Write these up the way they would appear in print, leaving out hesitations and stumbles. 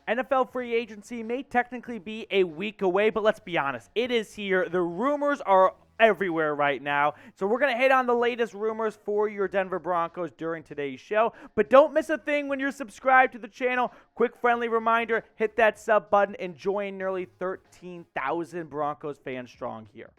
NFL free agency may technically be a week away, but let's be honest, it is here. The rumors are everywhere right now. So we're going to hit on the latest rumors for your Denver Broncos during today's show. But don't miss a thing when you're subscribed to the channel. Quick friendly reminder, hit that sub button and join nearly 13,000 Broncos fans strong here.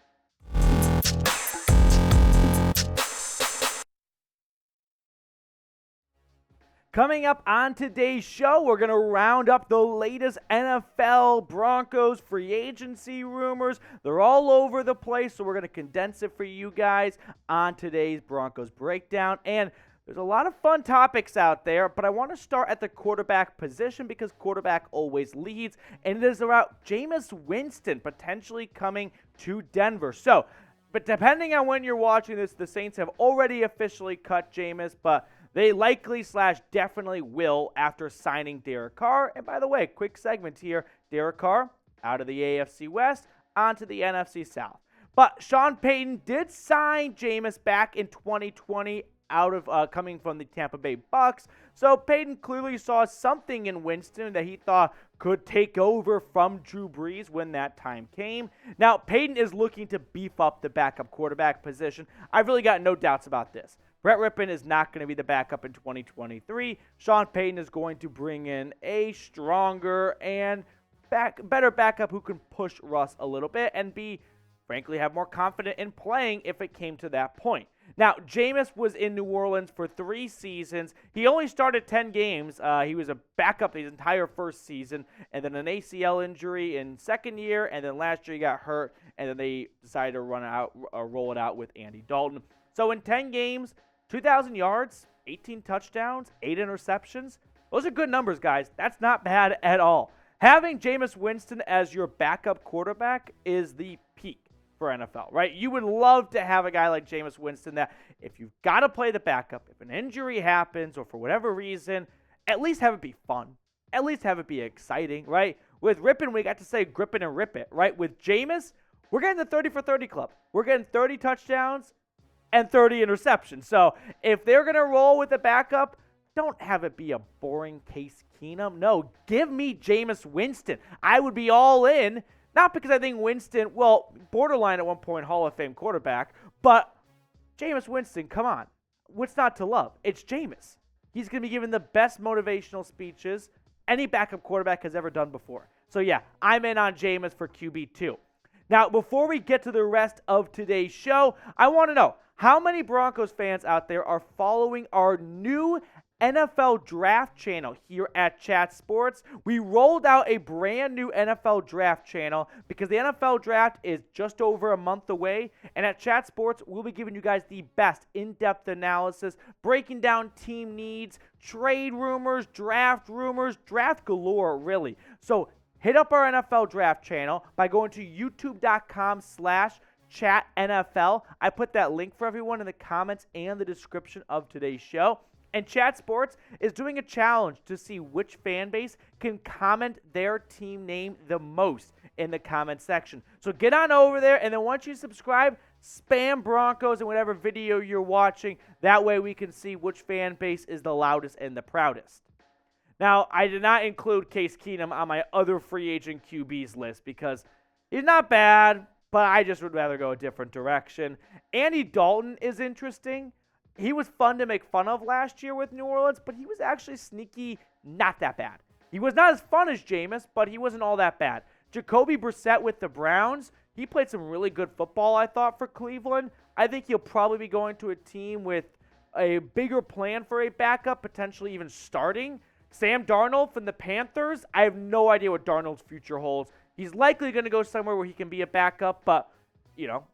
Coming up on today's show, we're going to round up the latest NFL Broncos free agency rumors. They're all over the place, so we're going to condense it for you guys on today's Broncos Breakdown. And there's a lot of fun topics out there, but I want to start at the quarterback position because quarterback always leads, and it is about Jameis Winston potentially coming to Denver. So, but depending on when you're watching this, the Saints have already officially cut Jameis, but they likely / definitely will after signing Derek Carr. And by the way, quick segment here. Derek Carr out of the AFC West onto the NFC South. But Sean Payton did sign Jameis back in 2020 out of coming from the Tampa Bay Bucks. So Payton clearly saw something in Winston that he thought could take over from Drew Brees when that time came. Now, Payton is looking to beef up the backup quarterback position. I've really got no doubts about this. Brett Rippon is not going to be the backup in 2023. Sean Payton is going to bring in a stronger and better backup who can push Russ a little bit and be, frankly, have more confidence in playing if it came to that point. Now, Jameis was in New Orleans for 3 seasons. He only started 10 games. He was a backup his entire first season, and then an ACL injury in second year, and then last year he got hurt, and then they decided to roll it out with Andy Dalton. So in 10 games, 2,000 yards, 18 touchdowns, 8 interceptions. Those are good numbers, guys. That's not bad at all. Having Jameis Winston as your backup quarterback is the peak for NFL, right? You would love to have a guy like Jameis Winston that if you've got to play the backup, if an injury happens or for whatever reason, at least have it be fun. At least have it be exciting, right? With Rippon, we got to say grip it and rip it, right? With Jameis, we're getting the 30 for 30 club. We're getting 30 touchdowns and 30 interceptions. So if they're going to roll with the backup, don't have it be a boring Case Keenum. No, give me Jameis Winston. I would be all in, not because I think Winston, well, borderline at one point Hall of Fame quarterback, but Jameis Winston, come on. What's not to love? It's Jameis. He's going to be given the best motivational speeches any backup quarterback has ever done before. So yeah, I'm in on Jameis for QB2. Now, before we get to the rest of today's show, I want to know, how many Broncos fans out there are following our new NFL Draft channel here at Chat Sports? We rolled out a brand new NFL Draft channel because the NFL Draft is just over a month away. And at Chat Sports, we'll be giving you guys the best in-depth analysis, breaking down team needs, trade rumors, draft galore, really. So hit up our NFL Draft channel by going to youtube.com/ChatNFL. I put that link for everyone in the comments and the description of today's show. And Chat Sports is doing a challenge to see which fan base can comment their team name the most in the comment section. So get on over there, and then once you subscribe, spam Broncos in whatever video you're watching. That way we can see which fan base is the loudest and the proudest. Now, I did not include Case Keenum on my other free agent QBs list because he's not bad, but I just would rather go a different direction. Andy Dalton is interesting. He was fun to make fun of last year with New Orleans, but he was actually sneaky, not that bad. He was not as fun as Jameis, but he wasn't all that bad. Jacoby Brissett with the Browns, he played some really good football, I thought, for Cleveland. I think he'll probably be going to a team with a bigger plan for a backup, potentially even starting. Sam Darnold from the Panthers, I have no idea what Darnold's future holds. He's likely going to go somewhere where he can be a backup, but, you know,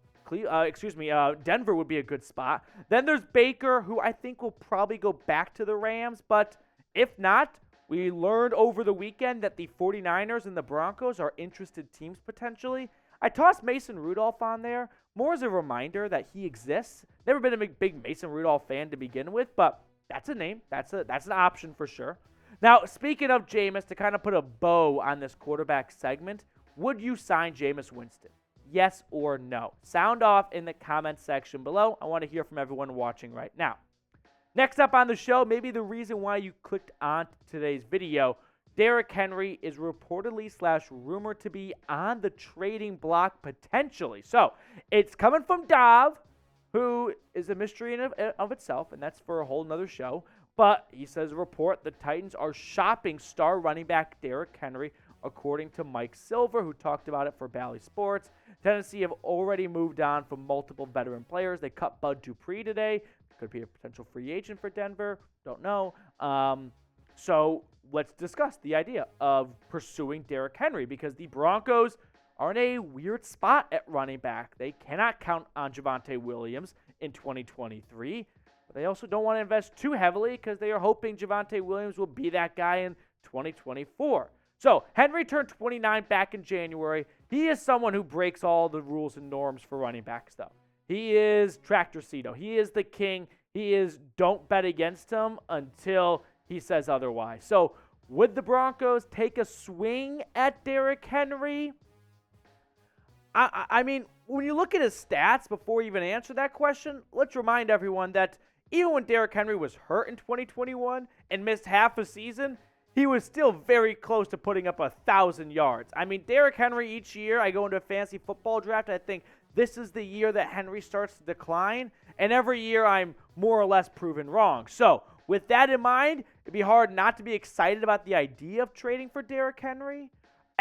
Denver would be a good spot. Then there's Baker, who I think will probably go back to the Rams, but if not, we learned over the weekend that the 49ers and the Broncos are interested teams potentially. I tossed Mason Rudolph on there more as a reminder that he exists. Never been a big Mason Rudolph fan to begin with, but that's a name. That's an option for sure. Now, speaking of Jameis, to kind of put a bow on this quarterback segment, would you sign Jameis Winston? Yes or no? Sound off in the comments section below. I want to hear from everyone watching right now. Next up on the show, maybe the reason why you clicked on today's video, Derrick Henry is reportedly / rumored to be on the trading block potentially. So it's coming from Dov, who is a mystery in of itself, and that's for a whole nother show. But he says, report the Titans are shopping star running back Derrick Henry, according to Mike Silver, who talked about it for Bally Sports. Tennessee have already moved on from multiple veteran players. They cut Bud Dupree today. Could be a potential free agent for Denver. Don't know. So let's discuss the idea of pursuing Derrick Henry, because the Broncos are in a weird spot at running back. They cannot count on Javonte Williams in 2023, but they also don't want to invest too heavily because they are hoping Javonte Williams will be that guy in 2024. So Henry turned 29 back in January. He is someone who breaks all the rules and norms for running backs, though. He is Tractor Cito. He is the king. He is don't bet against him until he says otherwise. So would the Broncos take a swing at Derrick Henry? I mean, when you look at his stats before we even answer that question, let's remind everyone that even when Derrick Henry was hurt in 2021 and missed half a season, he was still very close to putting up 1,000 yards. I mean, Derrick Henry each year, I go into a fantasy football draft, I think this is the year that Henry starts to decline, and every year I'm more or less proven wrong. So with that in mind, it'd be hard not to be excited about the idea of trading for Derrick Henry.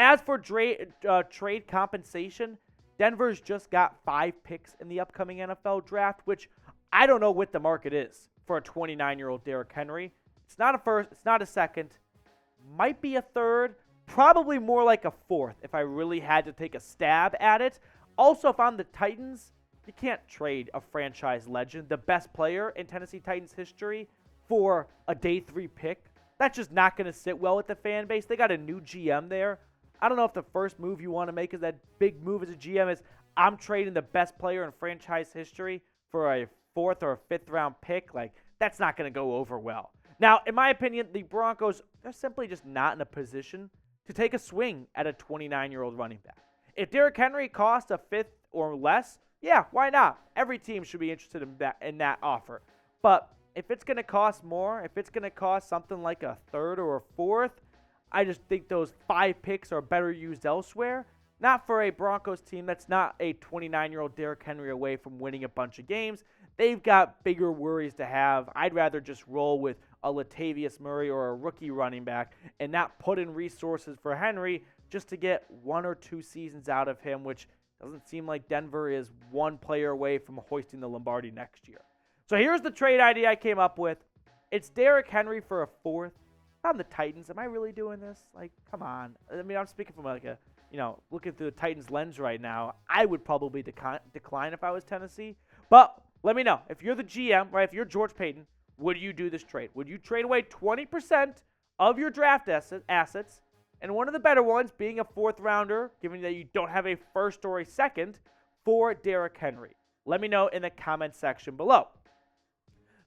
As for trade compensation, Denver's just got 5 picks in the upcoming NFL draft, which I don't know what the market is for a 29-year-old Derrick Henry. It's not a first, it's not a second, might be a third, probably more like a fourth if I really had to take a stab at it. Also, if I'm the Titans, you can't trade a franchise legend, the best player in Tennessee Titans history, for a day 3 pick. That's just not going to sit well with the fan base. They got a new GM there. I don't know if the first move you want to make is that big move as a GM is I'm trading the best player in franchise history for a 4th or a 5th round pick. Like, that's not going to go over well. Now, in my opinion, the Broncos, they're simply just not in a position to take a swing at a 29-year-old running back. If Derrick Henry costs a 5th or less, yeah, why not? Every team should be interested in that offer. But if it's going to cost more, if it's going to cost something like a 3rd or a 4th, I just think those 5 picks are better used elsewhere. Not for a Broncos team that's not a 29-year-old Derrick Henry away from winning a bunch of games. They've got bigger worries to have. I'd rather just roll with a Latavius Murray or a rookie running back and not put in resources for Henry just to get 1 or 2 seasons out of him, which doesn't seem like Denver is one player away from hoisting the Lombardi next year. So here's the trade idea I came up with. It's Derrick Henry for a 4th. I'm the Titans. Am I really doing this? Like, come on. I mean, I'm speaking from like a, looking through the Titans lens right now. I would probably decline if I was Tennessee. But let me know. If you're the GM, right, if you're George Paton, would you do this trade? Would you trade away 20% of your draft assets, and one of the better ones being a 4th rounder, given that you don't have a 1st or a 2nd, for Derrick Henry? Let me know in the comment section below.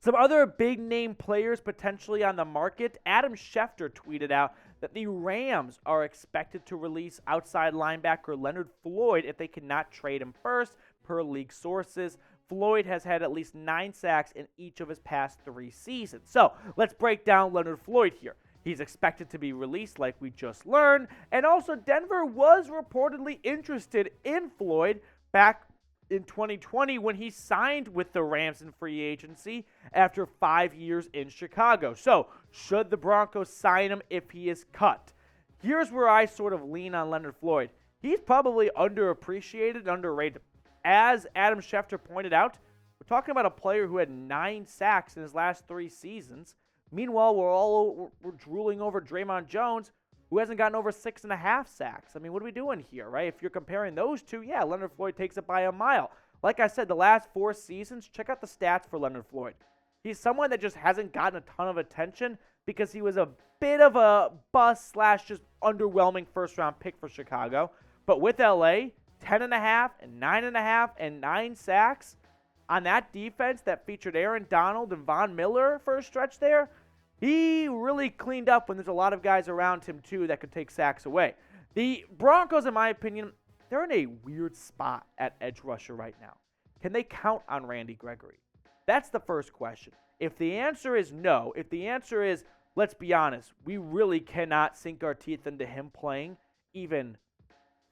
Some other big-name players potentially on the market. Adam Schefter tweeted out that the Rams are expected to release outside linebacker Leonard Floyd if they cannot trade him first, per league sources. Floyd has had at least 9 sacks in each of his past 3 seasons. So let's break down Leonard Floyd here. He's expected to be released like we just learned. And also Denver was reportedly interested in Floyd back in 2020 when he signed with the Rams in free agency after 5 years in Chicago. So should the Broncos sign him if he is cut? Here's where I sort of lean on Leonard Floyd. He's probably underappreciated, underrated. As Adam Schefter pointed out, we're talking about a player who had 9 sacks in his last 3 seasons. Meanwhile, we're drooling over Draymond Jones, who hasn't gotten over 6.5 sacks. I mean, what are we doing here, right? If you're comparing those two, yeah, Leonard Floyd takes it by a mile. Like I said, the last 4 seasons, check out the stats for Leonard Floyd. He's someone that just hasn't gotten a ton of attention because he was a bit of a bust / just underwhelming 1st-round pick for Chicago. But with LA, 10.5 and 9.5 and 9 sacks on that defense that featured Aaron Donald and Von Miller for a stretch there, he really cleaned up when there's a lot of guys around him, too, that could take sacks away. The Broncos, in my opinion, they're in a weird spot at edge rusher right now. Can they count on Randy Gregory? That's the first question. If the answer is no, if the answer is let's be honest, we really cannot sink our teeth into him playing even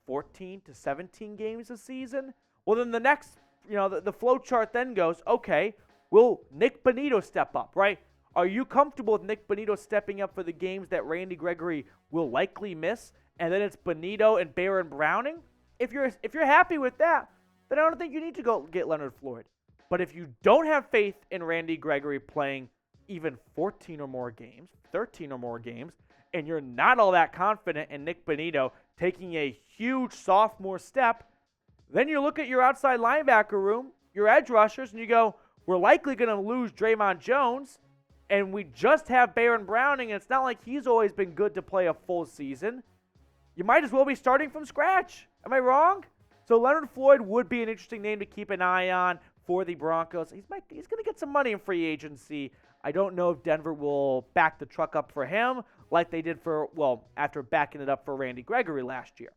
14 to 17 games a season. Well, then the next, the flow chart then goes, okay, will Nick Bonitto step up, right? Are you comfortable with Nick Bonitto stepping up for the games that Randy Gregory will likely miss? And then it's Bonitto and Baron Browning? If you're happy with that, then I don't think you need to go get Leonard Floyd. But if you don't have faith in Randy Gregory playing even 14 or more games, 13 or more games, and you're not all that confident in Nick Bonitto taking a huge sophomore step, then you look at your outside linebacker room, your edge rushers, and you go, we're likely going to lose Draymond Jones, and we just have Baron Browning, and it's not like he's always been good to play a full season. You might as well be starting from scratch. Am I wrong? So Leonard Floyd would be an interesting name to keep an eye on for the Broncos. He's going to get some money in free agency. I don't know if Denver will back the truck up for him like they did after backing it up for Randy Gregory last year.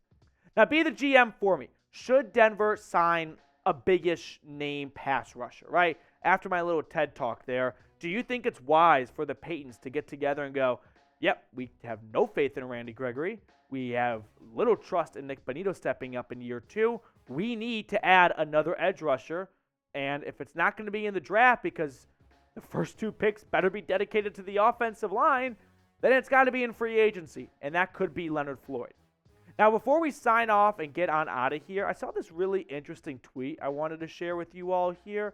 Now, be the GM for me. Should Denver sign a biggish name pass rusher, right? After my little TED talk there, do you think it's wise for the Paytons to get together and go, yep, we have no faith in Randy Gregory. We have little trust in Nick Bonitto stepping up in year 2. We need to add another edge rusher. And if it's not going to be in the draft because the first 2 picks better be dedicated to the offensive line, then it's got to be in free agency. And that could be Leonard Floyd. Now, before we sign off and get on out of here, I saw this really interesting tweet I wanted to share with you all here.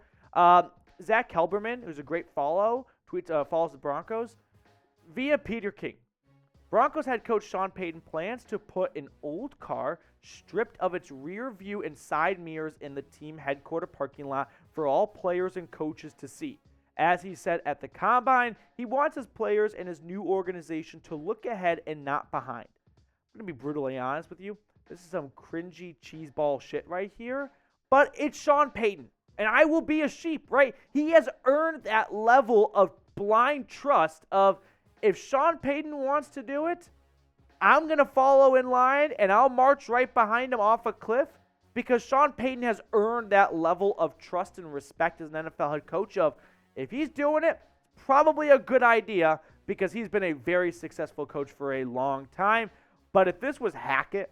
Zach Kelberman, who's a great follow, follows the Broncos, via Peter King. Broncos head coach Sean Payton plans to put an old car stripped of its rear view and side mirrors in the team headquarters parking lot for all players and coaches to see. As he said at the Combine, he wants his players and his new organization to look ahead and not behind. I'm going to be brutally honest with you. This is some cringy cheeseball shit right here. But it's Sean Payton. And I will be a sheep, right? He has earned that level of blind trust of if Sean Payton wants to do it, I'm going to follow in line and I'll march right behind him off a cliff because Sean Payton has earned that level of trust and respect as an NFL head coach of if he's doing it, probably a good idea because he's been a very successful coach for a long time. But if this was Hackett,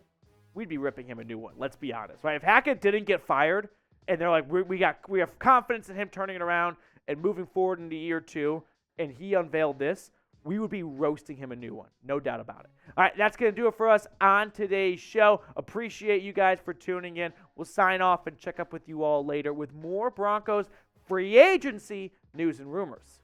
we'd be ripping him a new one. Let's be honest, right? If Hackett didn't get fired and they're like, we have confidence in him turning it around and moving forward into year 2, and he unveiled this, we would be roasting him a new one. No doubt about it. All right, that's going to do it for us on today's show. Appreciate you guys for tuning in. We'll sign off and check up with you all later with more Broncos free agency news and rumors.